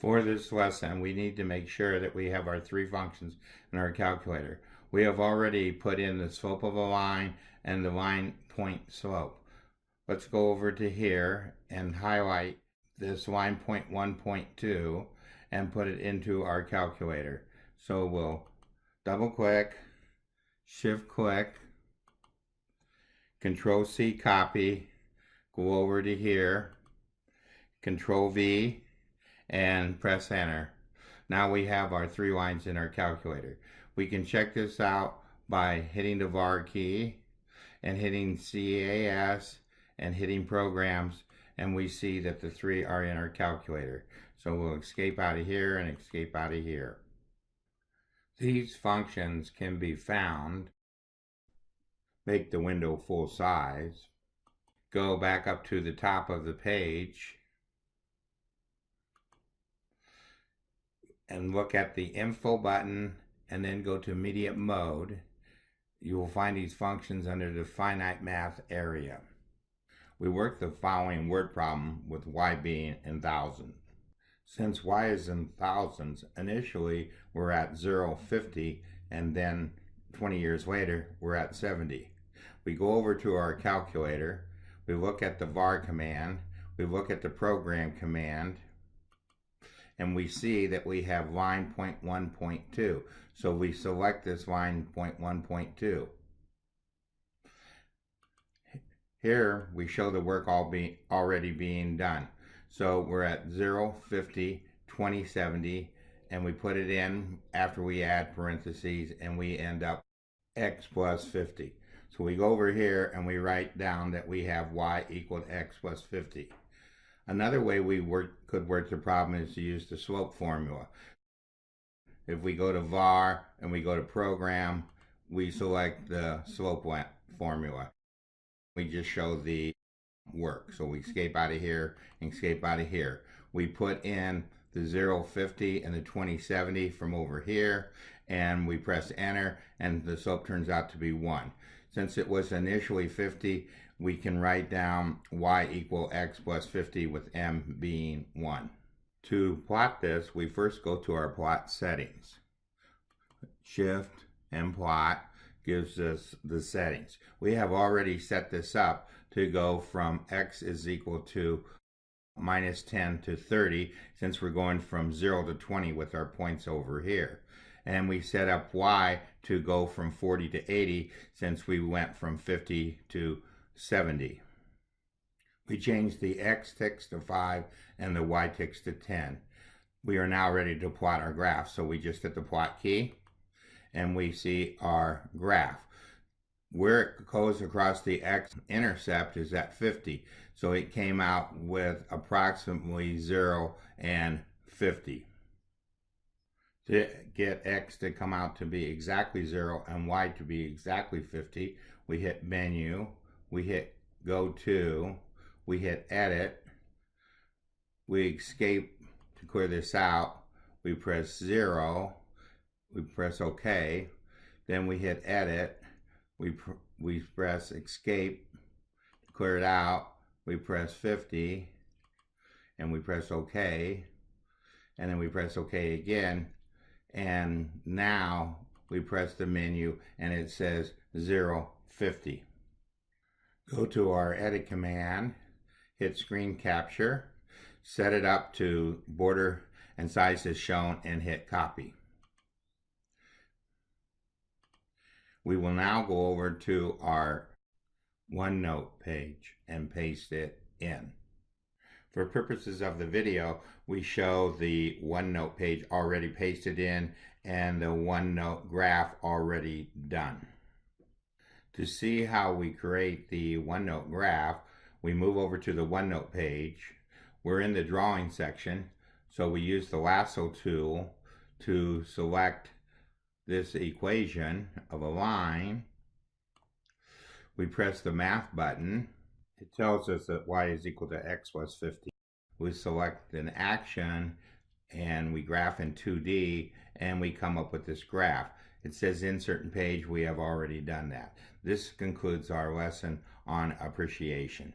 For this lesson, we need to make sure that we have our three functions in our calculator. We have already put in the slope of a line and the line point slope. Let's go over to here and highlight this line point 1.2 and put it into our calculator. So we'll double click, shift click, Control C copy, go over to here, Control V, and press enter. Now we have our three lines in our calculator. We can check this out by hitting the var key and hitting CAS and hitting programs, and we see that the three are in our calculator. So we'll escape out of here and escape out of here. These functions can be found. Make the window full size. Go back up to the top of the page and look at the info button and then go to immediate mode. You will find these functions under the finite math area. We work the following word problem with y being in thousands. Since y is in thousands, initially we're at 0, 50, and then 20 years later we're at 70. We go over to our calculator, we look at the var command, we look at the program command, and we see that we have line point 1.2. So we select this line point 1.2. Here we show the work already being done. So we're at 0, 50, 20, 70, and we put it in after we add parentheses, and we end up x plus 50. So we go over here and we write down that we have y equal to x plus 50. Another way we could work the problem is to use the slope formula. If we go to var and we go to program, we select the slope formula. We just show the work. So we escape out of here and escape out of here. We put in the 0, 50 and the 20, 70 from over here, and we press enter, and the slope turns out to be 1. Since it was initially 50, we can write down y equal x plus 50 with m being 1. To plot this, we first go to our plot settings. Shift and plot gives us the settings. We have already set this up to go from x is equal to minus 10 to 30, since we're going from 0 to 20 with our points over here. And we set up y to go from 40 to 80, since we went from 50 to 70. We changed the x ticks to 5 and the y ticks to 10. We are now ready to plot our graph. So we just hit the plot key and we see our graph. Where it goes across the x-intercept is at 50. So it came out with approximately 0 and 50. To get x to come out to be exactly 0 and y to be exactly 50, we hit menu, we hit go to, we hit edit, we escape to clear this out, we press 0, we press OK, then we hit edit, we press escape to clear it out, we press 50, and we press OK, and then we press OK again, and now we press the menu and it says 0, 50. Go to our edit command, hit screen capture, set it up to border and size as shown, and hit copy. We will now go over to our Onenote page and paste it in. For purposes of the video, we show the Onenote page already pasted in and the Onenote graph already done. To see how we create the Onenote graph, we move over to the Onenote page. We're in the drawing section, so we use the lasso tool to select this equation of a line. We press the math button. It tells us that y is equal to x plus 50. We select an action and we graph in 2D and we come up with this graph. It says insert page. We have already done that. This concludes our lesson on appreciation.